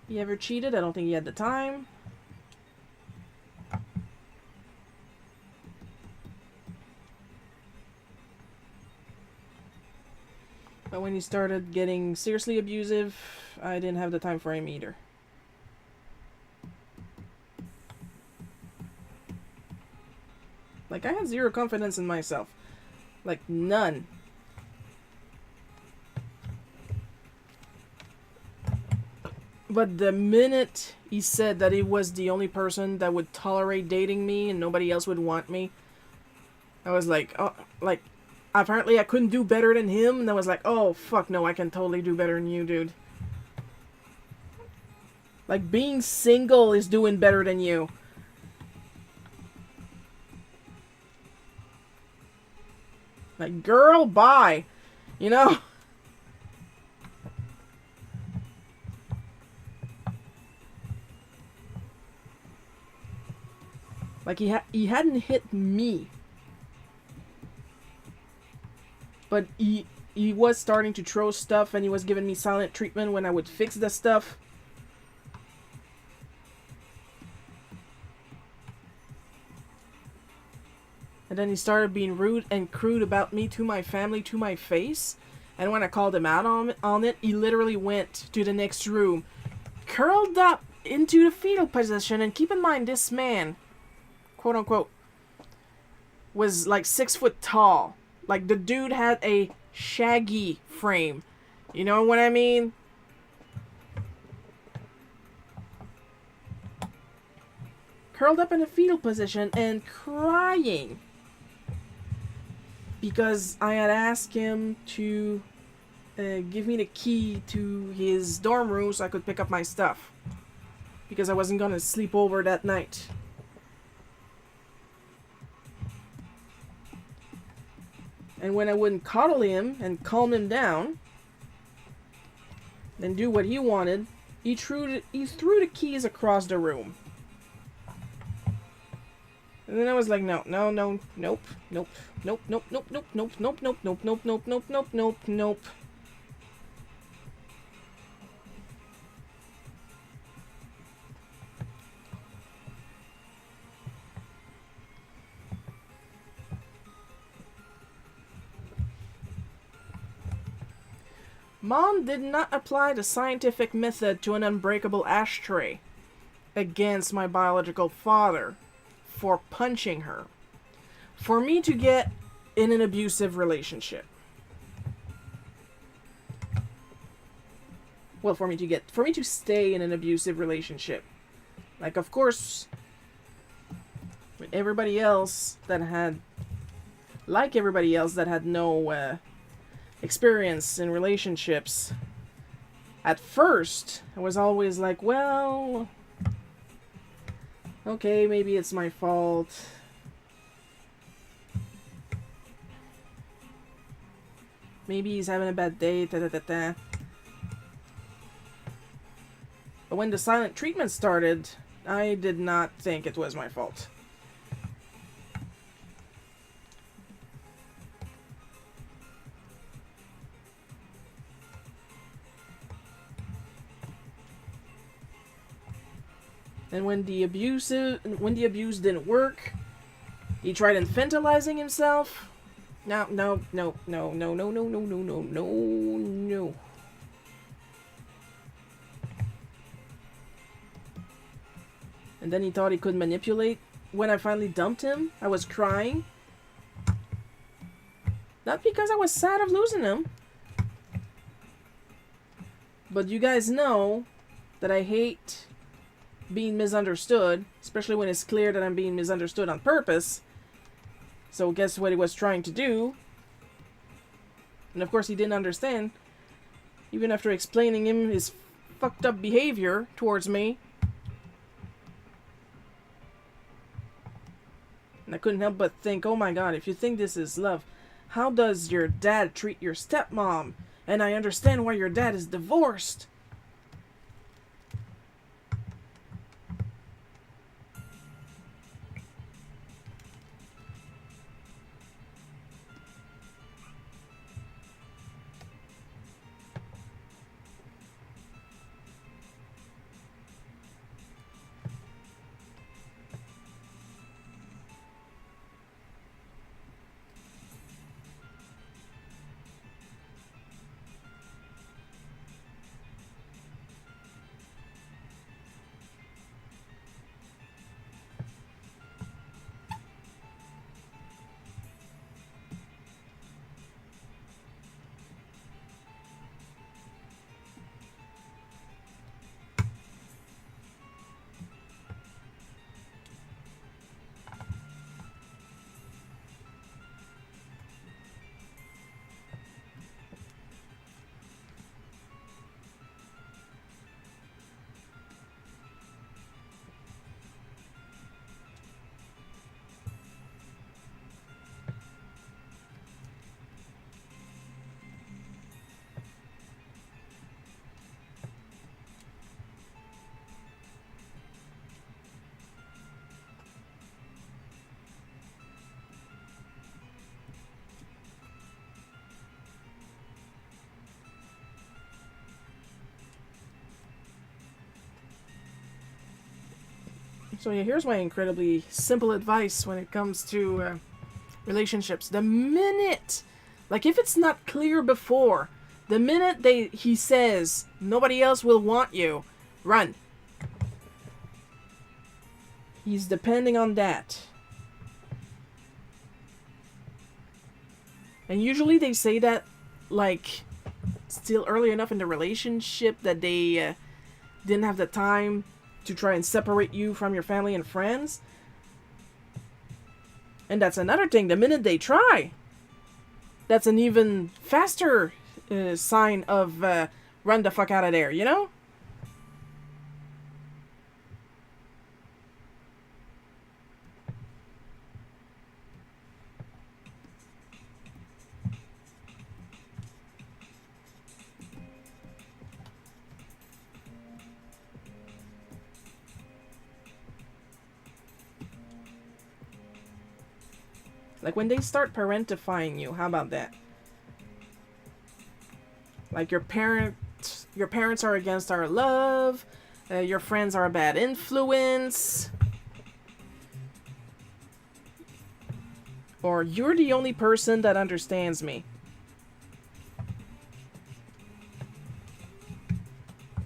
he ever cheated. I don't think he had the time. But when he started getting seriously abusive, I didn't have the time for him either. Like, I had zero confidence in myself. Like, none. But the minute he said that he was the only person that would tolerate dating me and nobody else would want me, I was like, oh, like, apparently I couldn't do better than him, and I was like, oh, fuck no, I can totally do better than you, dude. Like, being single is doing better than you. Like, girl, bye. You know? Like, he hadn't hit me. But he was starting to throw stuff, and he was giving me silent treatment when I would fix the stuff. And then he started being rude and crude about me to my family, to my face. And when I called him out on it, he literally went to the next room, curled up into the fetal position. And keep in mind, this man, quote unquote, was like 6 foot tall. Like, the dude had a shaggy frame. You know what I mean? Curled up in a fetal position and crying. Because I had asked him to give me the key to his dorm room so I could pick up my stuff. Because I wasn't going to sleep over that night. And when I wouldn't coddle him and calm him down and do what he wanted, he threw the keys across the room. And then I was like, no, no, no, nope, nope, nope, nope, nope, nope, nope, nope, nope, nope, nope, nope, nope, nope, nope, nope. Mom did not apply the scientific method to an unbreakable ashtray against my biological father for punching her. For me to get in an abusive relationship. Well, for me to stay in an abusive relationship. Like, of course, with everybody else that had no experience in relationships, at first, I was always like, well, okay, maybe it's my fault. Maybe he's having a bad day, da-da-da-da. But when the silent treatment started, I did not think it was my fault. And when the abuse didn't work, he tried infantilizing himself. No. And then he thought he could manipulate. When I finally dumped him, I was crying. Not because I was sad of losing him. But you guys know that I hate being misunderstood, especially when it's clear that I'm being misunderstood on purpose. So guess what he was trying to do? And of course he didn't understand. Even after explaining him his fucked up behavior towards me. And I couldn't help but think, oh my god, if you think this is love, how does your dad treat your stepmom? And I understand why your dad is divorced. So yeah, here's my incredibly simple advice when it comes to relationships. The minute, like if it's not clear before, the minute he says nobody else will want you, run. He's depending on that. And usually they say that like still early enough in the relationship that they didn't have the time to try and separate you from your family and friends. And that's another thing. The minute they try, that's an even faster sign of run the fuck out of there, you know? Like when they start parentifying you, how about that? Like your parents are against our love, your friends are a bad influence, or you're the only person that understands me.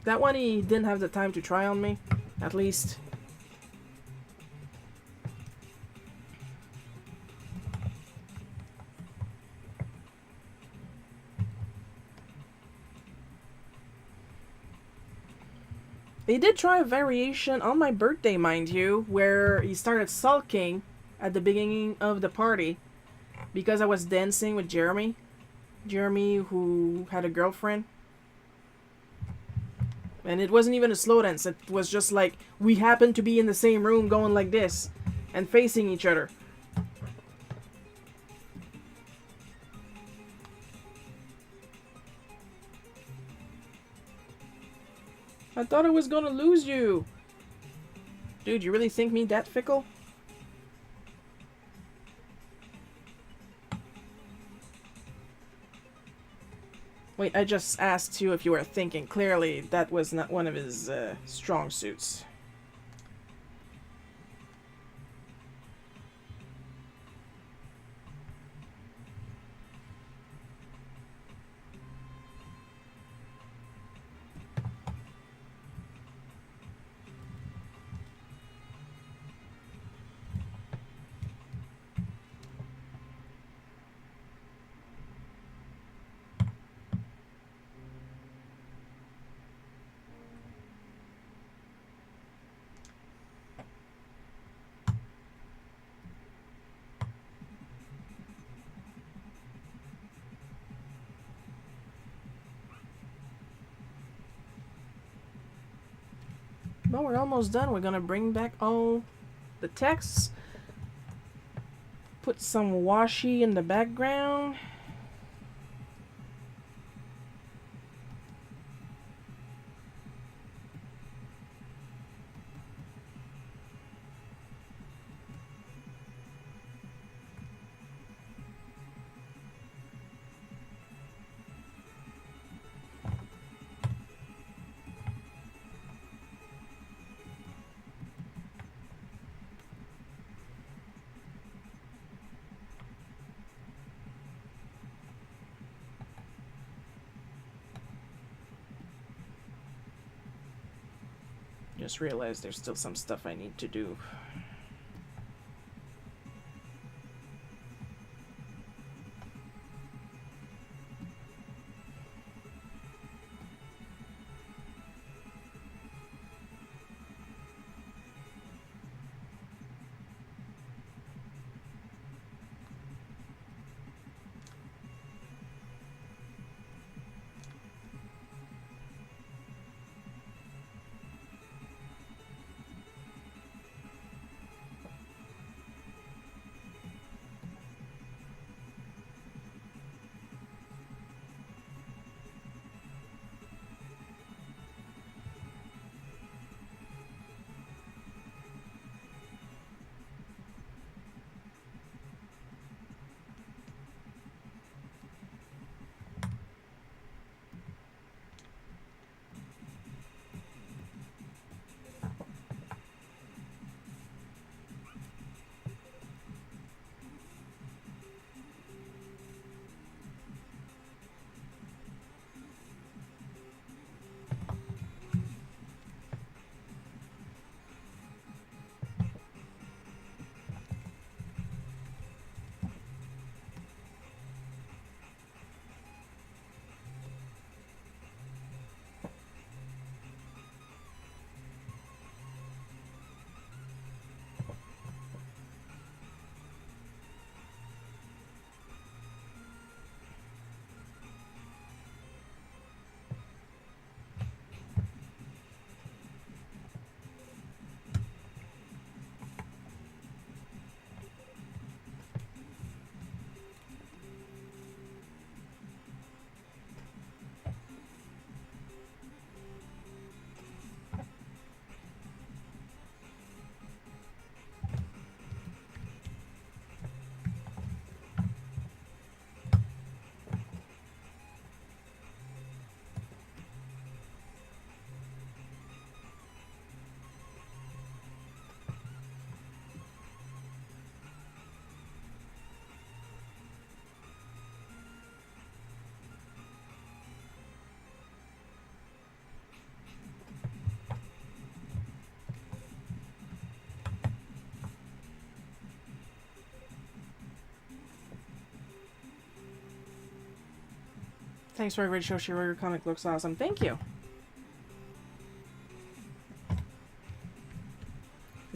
That one he didn't have the time to try on me, at least. They did try a variation on my birthday, mind you, where he started sulking at the beginning of the party because I was dancing with Jeremy. Jeremy, who had a girlfriend. And it wasn't even a slow dance. It was just like we happened to be in the same room going like this and facing each other. I thought I was gonna lose you. Dude, you really think me that fickle? Wait, I just asked you if you were thinking. Clearly, that was not one of his strong suits. But we're almost done. We're gonna bring back all the texts. Put some washi in the background. Just realized there's still some stuff I need to do. Thanks for a great show, Shiro. Your comic looks awesome. Thank you.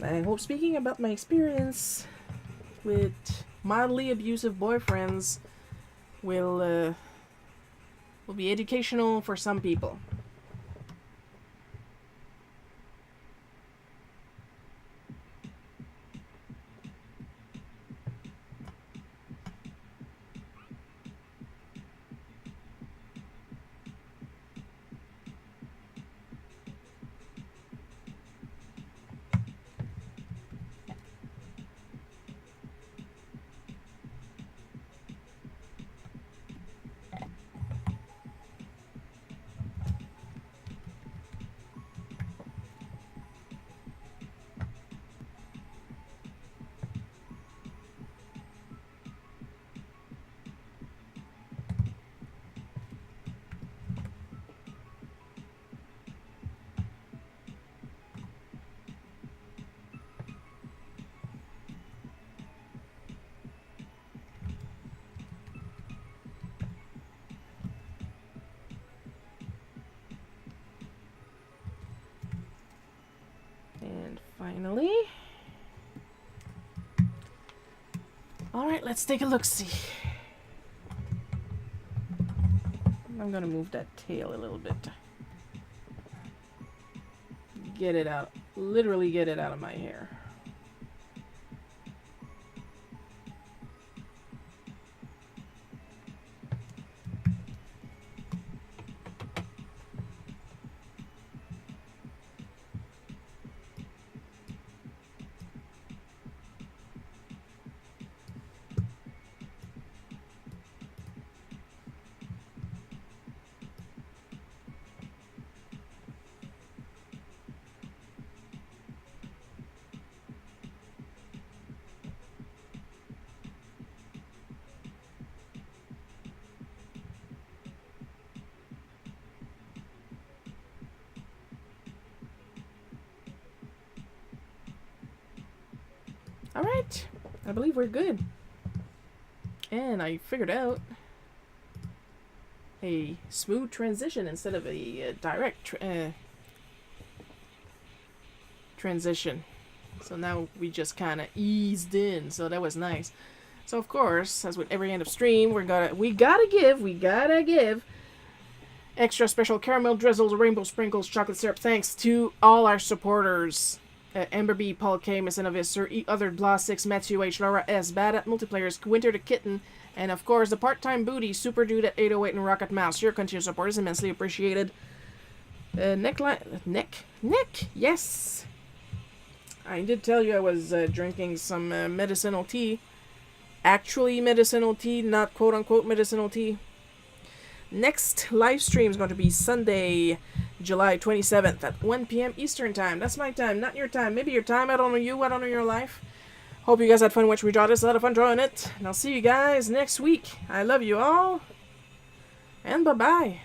I hope speaking about my experience with mildly abusive boyfriends will be educational for some people. And finally, alright, let's take a look-see. I'm gonna move that tail a little bit. Get it out. Literally get it out of my hair. Alright, I believe we're good. And I figured out a smooth transition instead of a direct transition. So now we just kind of eased in, so that was nice. So of course, as with every end of stream, we gotta give extra special caramel drizzles, rainbow sprinkles, chocolate syrup. Thanks to all our supporters. Amber B, Paul K, Miss Innovis, E. Other, Blas6, Matthew H, Laura S, Bad at Multiplayers, Winter the Kitten, and of course the part-time booty, Super Dude at 808 and Rocket Mouse. Your continued support is immensely appreciated. Nick, yes! I did tell you I was drinking some medicinal tea. Actually medicinal tea, not quote-unquote medicinal tea. Next live stream is going to be Sunday, July 27th at 1 p.m. Eastern Time. That's my time, not your time. Maybe your time, I don't know you, I don't know your life. Hope you guys had fun watching me draw this. A lot of fun drawing it. And I'll see you guys next week. I love you all. And bye-bye.